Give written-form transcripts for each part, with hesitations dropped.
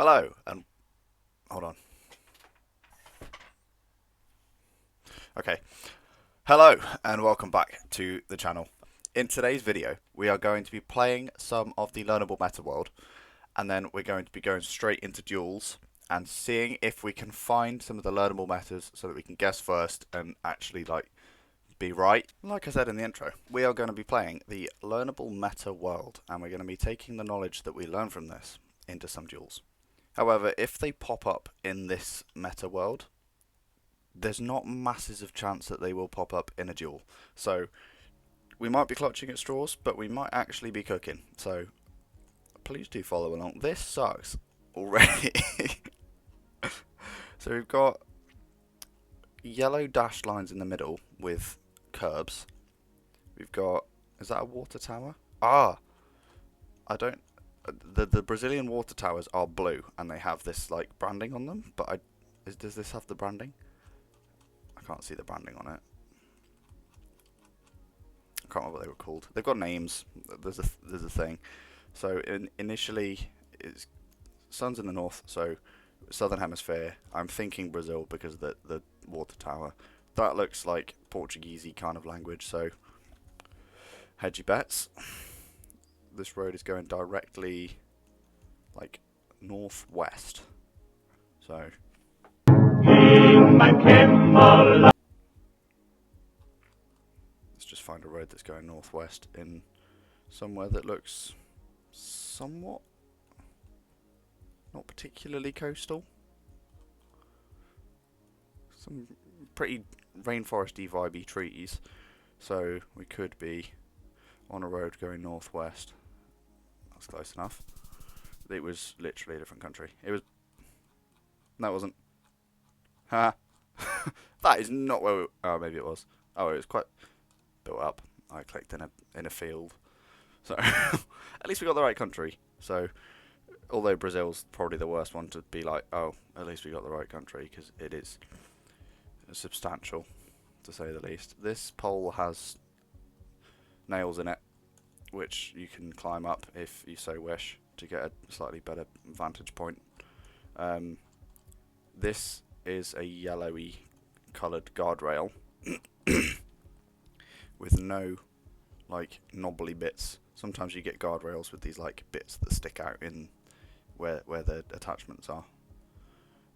Hello, and hold on. Okay. Hello, and welcome back to the channel. In today's video, we are going to be playing some of the learnable meta world, and then we're going to be going straight into duels and seeing if we can find some of the learnable metas so that we can guess first and actually be right. Like I said in the intro, we are going to be playing the learnable meta world, and we're going to be taking the knowledge that we learn from this into some duels. However, if they pop up in this meta world, there's not masses of chance that they will pop up in a duel. So we might be clutching at straws, but we might actually be cooking. So please do follow along. This sucks already. So we've got yellow dashed lines in the middle with curbs. We've got, is that a water tower? Ah, I don't. The Brazilian water towers are blue and they have this like branding on them, but does this have the branding? I can't see the branding on it. I can't remember what they were called. They've got names. There's a thing. So initially, it's sun's in the north, so southern hemisphere. I'm thinking Brazil because of the water tower. That looks like Portuguesey kind of language. So hedgy bets. This road is going directly like northwest. So let's just find a road that's going northwest in somewhere that looks somewhat not particularly coastal. Some pretty rainforesty vibey trees. So we could be on a road going northwest. That's close enough. It was literally a different country. It was. No, it wasn't. Ha! That is not where we. Oh, maybe it was. Oh, it was quite built up. I clicked in a field. So at least we got the right country. So although Brazil's probably the worst one to be like, oh, at least we got the right country because it is substantial, to say the least. This pole has nails in it, which you can climb up if you so wish to get a slightly better vantage point. This is a yellowy coloured guardrail with no like knobbly bits. Sometimes you get guardrails with these like bits that stick out in where the attachments are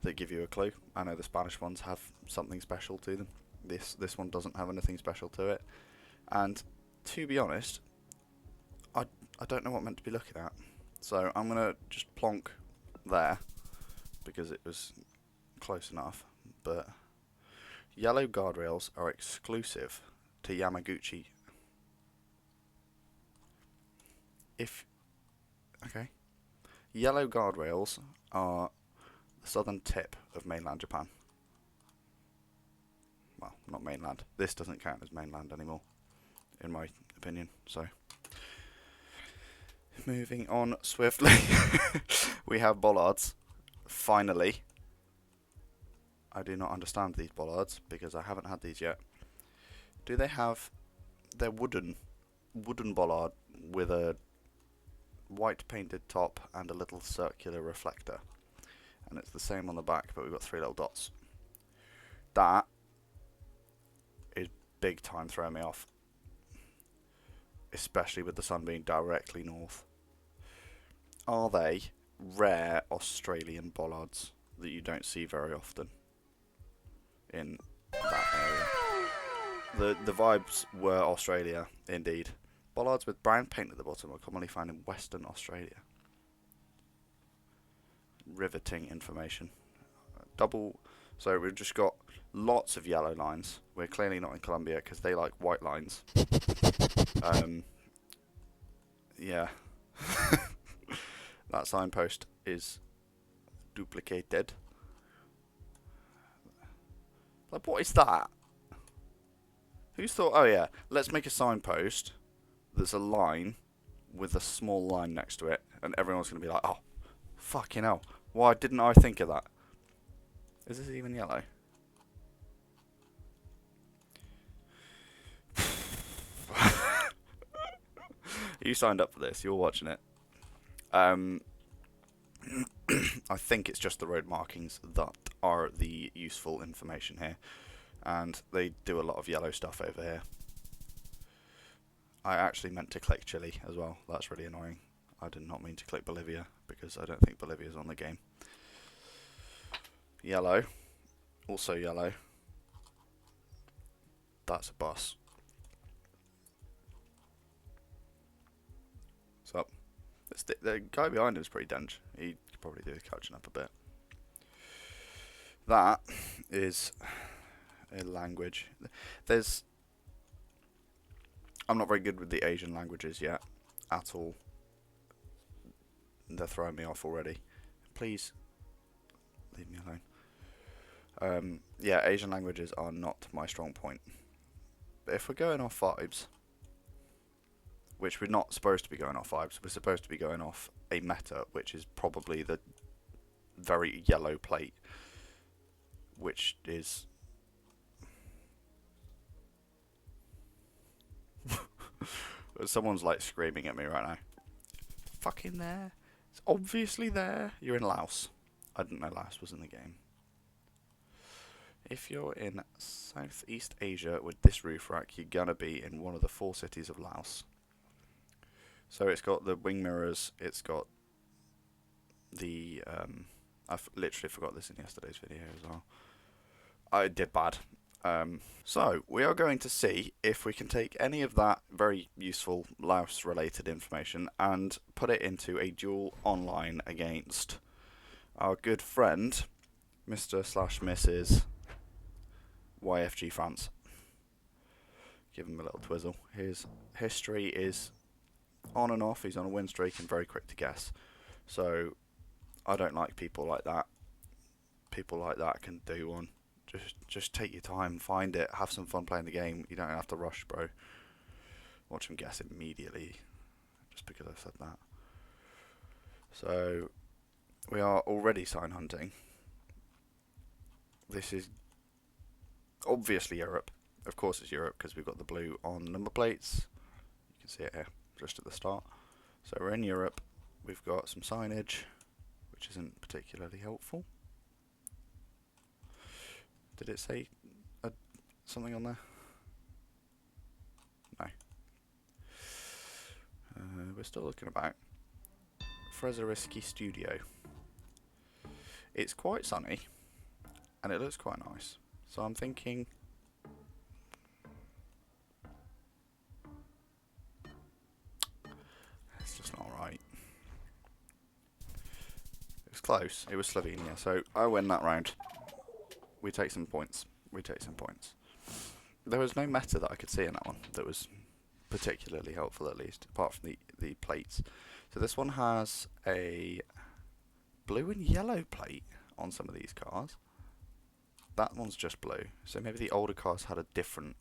that give you a clue. I know the Spanish ones have something special to them. This one doesn't have anything special to it. And to be honest, I don't know what I'm meant to be looking at. So I'm going to just plonk there because it was close enough. But yellow guardrails are exclusive to Yamaguchi. Okay. Yellow guardrails are the southern tip of mainland Japan. Well, not mainland. This doesn't count as mainland anymore, in my opinion. So, moving on swiftly, we have bollards. Finally. I do not understand these bollards because I haven't had these yet. Do they have their wooden bollard with a white painted top and a little circular reflector? And it's the same on the back, but we've got 3 little dots. That is big time throwing me off, especially with the sun being directly north. Are they rare Australian bollards that you don't see very often in that area? The vibes were Australia, indeed. Bollards with brown paint at the bottom are commonly found in Western Australia. Riveting information. So we've just got lots of yellow lines. We're clearly not in Colombia because they like white lines. Yeah. That signpost is duplicated. Like, what is that? Who's thought, oh yeah, let's make a signpost that's a line with a small line next to it, and everyone's going to be like, oh, fucking hell, why didn't I think of that? Is this even yellow? You signed up for this, you're watching it. I think it's just the road markings that are the useful information here, and they do a lot of yellow stuff over here. I actually meant to click Chile as well. That's really annoying. I did not mean to click Bolivia because I don't think Bolivia's on the game. Yellow, also yellow. That's a bus. So the guy behind him is pretty dense. He could probably do the catching up a bit. That is a language. I'm not very good with the Asian languages yet, at all. They're throwing me off already. Please leave me alone. Yeah, Asian languages are not my strong point. But if we're going off vibes, which we're not supposed to be going off vibes, we're supposed to be going off a meta, which is probably the very yellow plate, which is... Someone's like screaming at me right now. Fucking there. It's obviously there. You're in Laos. I didn't know Laos was in the game. If you're in Southeast Asia with this roof rack, you're gonna be in one of the 4 cities of Laos. So it's got the wing mirrors, it's got the... I've literally forgot this in yesterday's video as well. I did bad. So, we are going to see if we can take any of that very useful Laos-related information and put it into a duel online against our good friend, Mr./Mrs. YFG France. Give him a little twizzle. His history is on and off. He's on a win streak and very quick to guess. So, I don't like people like that. People like that can do one. Just take your time, find it, have some fun playing the game. You don't have to rush, bro. Watch him guess immediately, just because I've said that. So, we are already sign hunting. This is obviously Europe. Of course it's Europe, because we've got the blue on number plates. You can see it here, just at the start. So we're in Europe. We've got some signage, which isn't particularly helpful. Did it say something on there? No. We're still looking about. Frezeriski Studio. It's quite sunny, and it looks quite nice. So I'm thinking... It's just not right. It was close. It was Slovenia, so I win that round. We take some points. We take some points. There was no meta that I could see in that one that was particularly helpful, at least, apart from the plates. So this one has a blue and yellow plate on some of these cars. That one's just blue. So maybe the older cars had a different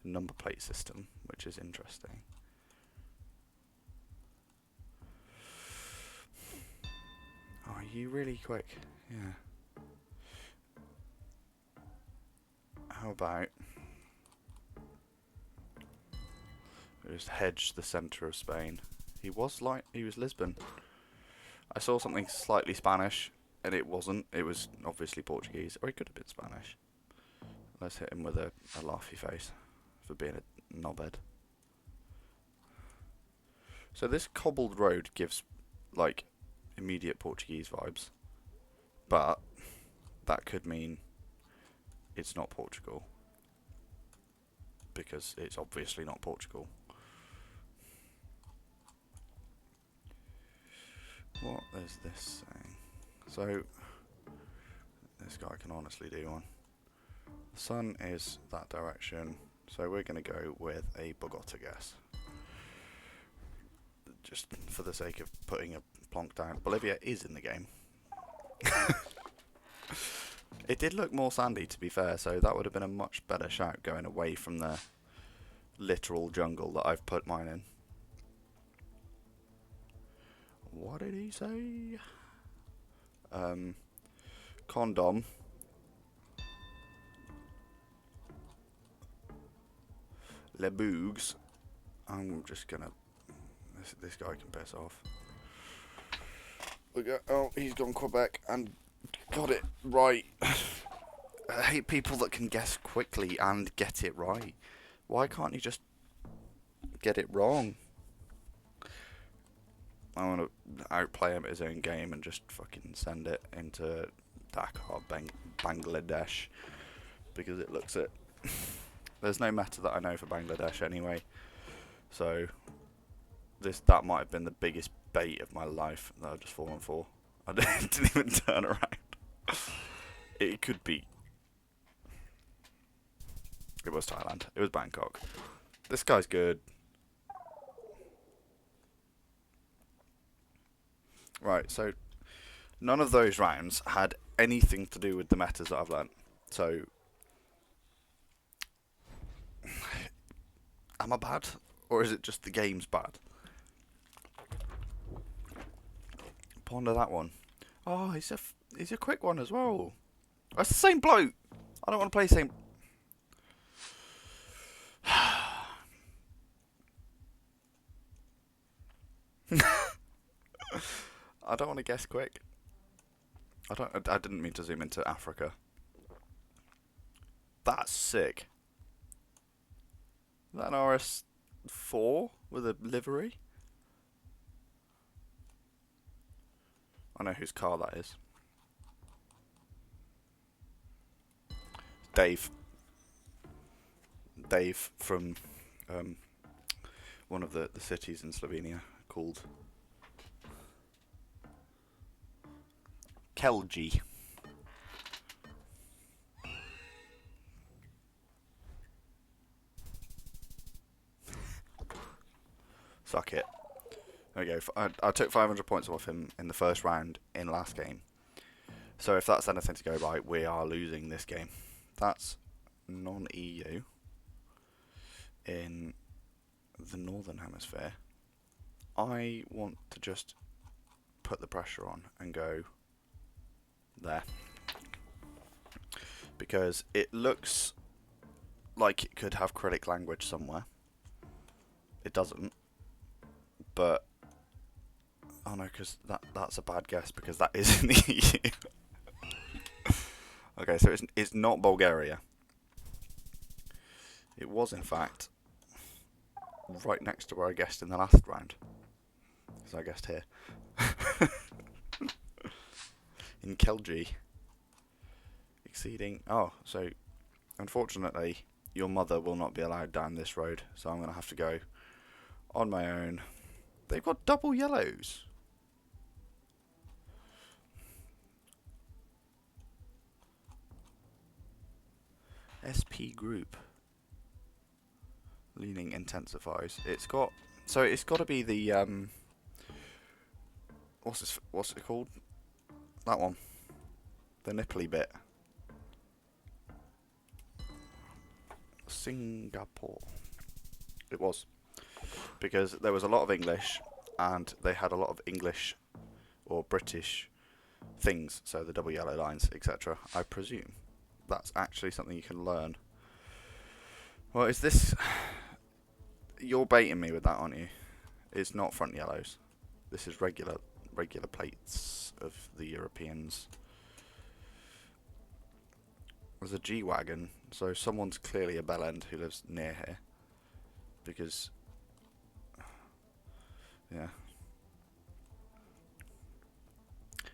number plate system, which is interesting. Oh, are you really quick? Yeah. How about we just hedge the centre of Spain? He was Lisbon. I saw something slightly Spanish, and it wasn't. It was obviously Portuguese, or he could have been Spanish. Let's hit him with a laughy face for being a knobhead. So this cobbled road gives like immediate Portuguese vibes, but that could mean it's not Portugal, because it's obviously not Portugal. What is this saying? So, this guy can honestly do one. The sun is that direction, so we're going to go with a Bogota guess. Just for the sake of putting a plonk down. Bolivia is in the game. It did look more sandy, to be fair, so that would have been a much better shout going away from the literal jungle that I've put mine in. What did he say? Condom. Le Boogs. I'm just gonna... This guy can piss off. Oh, he's gone Quebec and got it right. I hate people that can guess quickly and get it right. Why can't you just get it wrong? I want to outplay him at his own game and just fucking send it into Dhaka, Bangladesh, because it looks it. There's no meta that I know for Bangladesh anyway, so that might have been the biggest bait of my life that I've just fallen for. I didn't even turn around. It could be. It was Thailand. It was Bangkok. This guy's good. Right, so none of those rounds had anything to do with the metas that I've learnt. So, am I bad? Or is it just the game's bad? Ponder that one. Oh, he's a quick one as well. That's the same bloke. I don't want to play the same. I don't want to guess quick. I didn't mean to zoom into Africa. That's sick. Is that an RS4 with a livery? I know whose car that is. Dave. Dave from one of the cities in Slovenia called Kelji. Suck it. There we go. I took 500 points off him in the first round in last game. So if that's anything to go by, we are losing this game. That's non-EU in the Northern Hemisphere. I want to just put the pressure on and go there. Because it looks like it could have Cyrillic language somewhere. It doesn't. But oh no, because that's a bad guess because that is in the EU. Okay, so it's not Bulgaria. It was in fact right next to where I guessed in the last round. Because I guessed here. In Kelji. Exceeding. Oh, so unfortunately your mother will not be allowed down this road, so I'm going to have to go on my own. They've got double yellows. SP group. Leaning intensifies. It's got to be the what's it called? That one. The nipply bit. Singapore. It was. Because there was a lot of English and they had a lot of English or British things, so the double yellow lines, etc. I presume that's actually something you can learn. Well, is this... You're baiting me with that, aren't you? It's not front yellows. This is regular plates of the Europeans. There's a G-Wagon, so someone's clearly a bellend who lives near here. Because... yeah.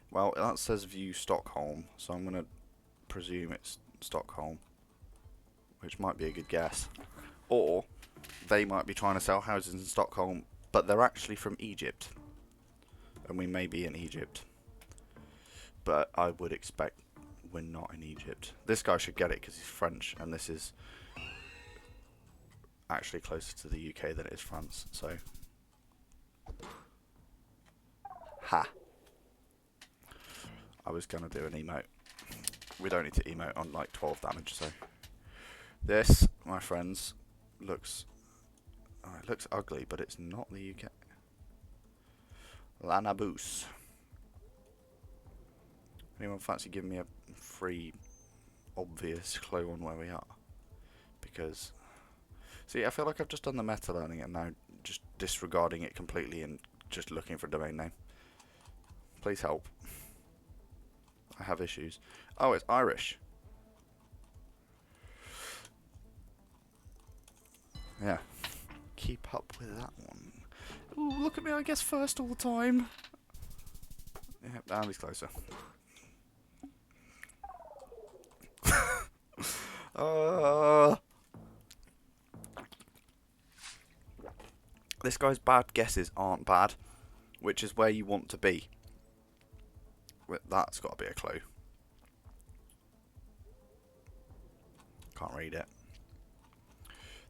Well, that says view Stockholm, so I'm going to presume it's Stockholm. Which might be a good guess. Or, they might be trying to sell houses in Stockholm, but they're actually from Egypt. And we may be in Egypt. But I would expect we're not in Egypt. This guy should get it because he's French, and this is actually closer to the UK than it is France, so... Ha! I was going to do an emote. We don't need to emote on like 12 damage, so... This, my friends, looks... Oh, it looks ugly, but it's not the UK. Lanaboos. Anyone fancy giving me a free, obvious clue on where we are? Because... See, I feel like I've just done the meta learning and now just disregarding it completely and just looking for a domain name. Please help. I have issues. Oh, it's Irish. Yeah. Keep up with that one. Ooh, look at me, I guess first all the time. Yeah, Andy's closer. This guy's bad guesses aren't bad, which is where you want to be. That's got to be a clue. Can't read it.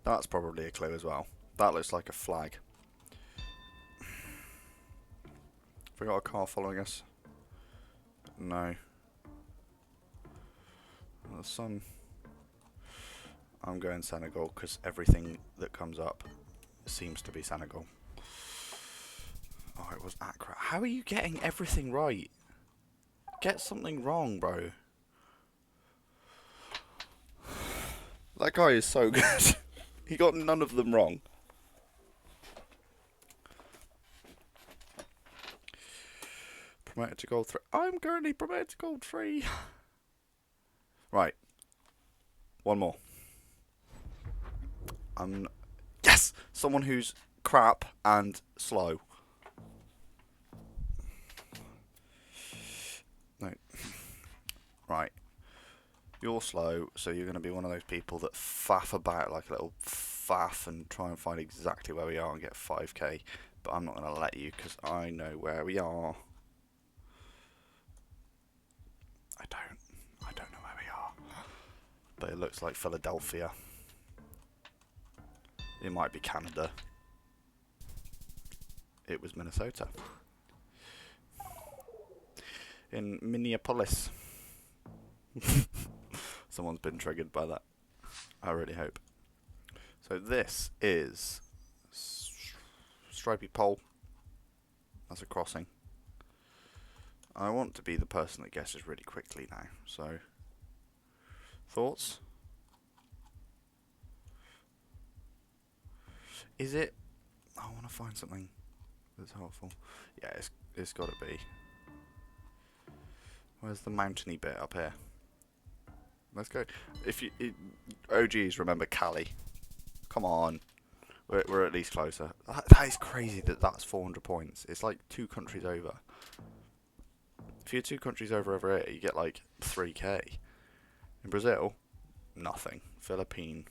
That's probably a clue as well. That looks like a flag. Have we got a car following us? No. The sun. I'm going Senegal because everything that comes up seems to be Senegal. Oh, it was Accra. How are you getting everything right? Get something wrong, bro. That guy is so good. He got none of them wrong. Promoted to gold 3. I'm currently promoted to gold 3. Right. One more. Yes! Someone who's crap and slow. No. Right. You're slow, so you're going to be one of those people that faff about like a little faff and try and find exactly where we are and get 5k. But I'm not going to let you because I know where we are. I don't know where we are. But it looks like Philadelphia. It might be Canada. It was Minnesota. In Minneapolis. Someone's been triggered by that. I really hope. So this is stripy pole. That's a crossing. I want to be the person that guesses really quickly now. So, thoughts? Is it? I want to find something that's helpful. Yeah, it's got to be. Where's the mountainy bit up here? Let's go. If you OGs remember Cali, come on, we're at least closer. That is crazy that that's 400 points. It's like 2 countries over. If you're 2 countries over here, you get like 3k. In Brazil, nothing. Philippine,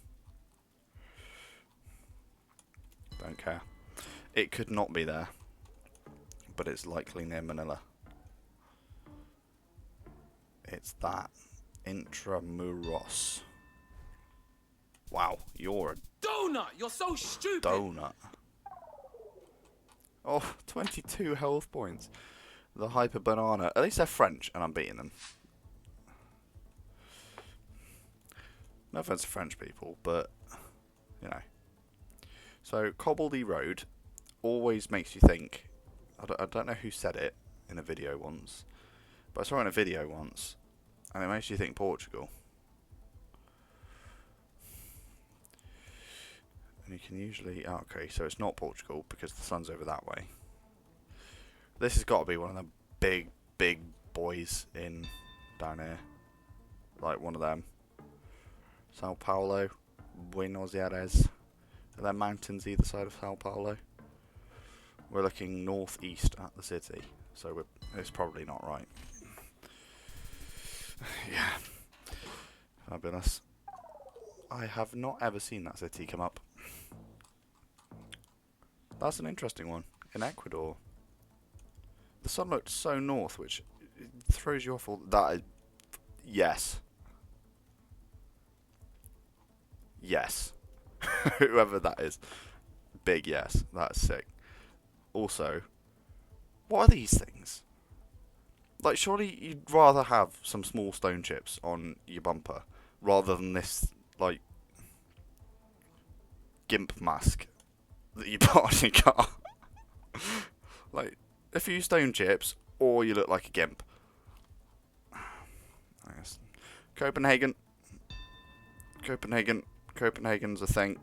don't care. It could not be there, but it's likely near Manila. It's that. Intramuros. Wow, you're a donut! You're so stupid! donut. Oh, 22 health points. The Hyper Banana. At least they're French, and I'm beating them. No offense to French people, but, you know. So, Cobbledy Road always makes you think. I don't know who said it in a video once, but I saw it in a video once, and it makes you think Portugal. And you can usually... Oh, okay, so it's not Portugal because the sun's over that way. This has got to be one of the big boys in down here. Like one of them. Sao Paulo, Buenos Aires. Are there mountains either side of Sao Paulo? We're looking northeast at the city, so it's probably not right. Yeah. Fabulous. I have not ever seen that city come up. That's an interesting one. In Ecuador. The sun looked so north, which throws you off all... That is... Yes. Yes. Whoever that is. Big yes. That's sick. Also, what are these things? Like, surely you'd rather have some small stone chips on your bumper rather than this, like, gimp mask that you put on your car. Like, a few stone chips, or you look like a gimp. I guess. Copenhagen. Copenhagen's a thing.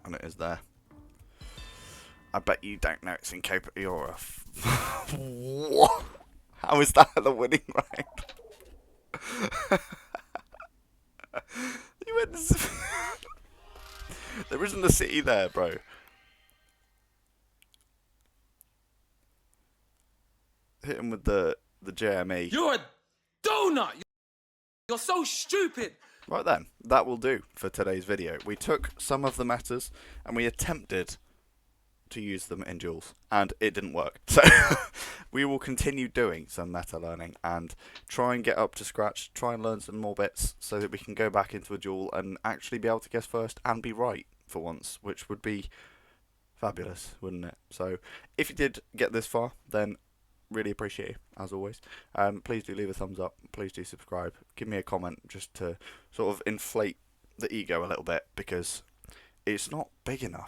And it is there. I bet you don't know it's in You're a What? How is that the winning round? You went there isn't a city there, bro. Hit him with the JME. You're a donut. You're so stupid. Right then, that will do for today's video. We took some of the metas and we attempted to use them in duels, and it didn't work. So we will continue doing some meta learning and try and get up to scratch, try and learn some more bits so that we can go back into a duel and actually be able to guess first and be right for once, which would be fabulous, wouldn't it? So if you did get this far, then really appreciate you, as always. Please do leave a thumbs up, please do subscribe, give me a comment just to sort of inflate the ego a little bit, because it's not big enough.